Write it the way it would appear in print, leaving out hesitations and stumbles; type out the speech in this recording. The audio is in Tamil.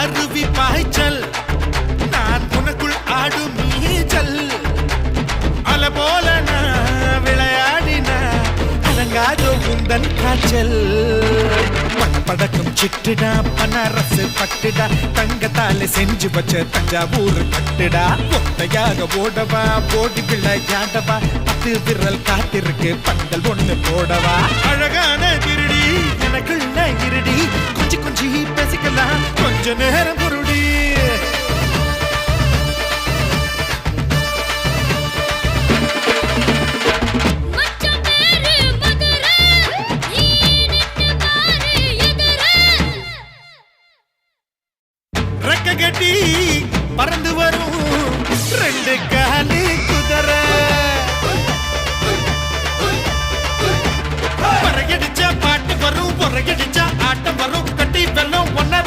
அருவி பாய்ச்சல் நான் உனக்குள் ஆடும் நீச்சல் அல போல நான் விளையாடினா அலங்காதோ உந்தன் காய்ச்சல் படக்கும் சிட்டுடா பனாரசு பட்டுடா தங்கத்தால செஞ்சு வச்ச தஞ்சாவூர் பட்டுடா ஒத்தையாக ஓடவா ஓடி விளையாடவா 10 விரல் காத்திருக்கு பந்தல் ஒண்ணு போடவா அழகான திருடி எனக்குள்ள இருடி கொஞ்சி கொஞ்சி பேசிக்கலாம் கொஞ்ச நேரம் குருடி கட்டி பறந்து வரும் 2 காலி குதிரை பறகடிச்சா பாட்டு வரும் பொறகடிச்சா ஆட்டம் வரும் கட்டி வெல்லும்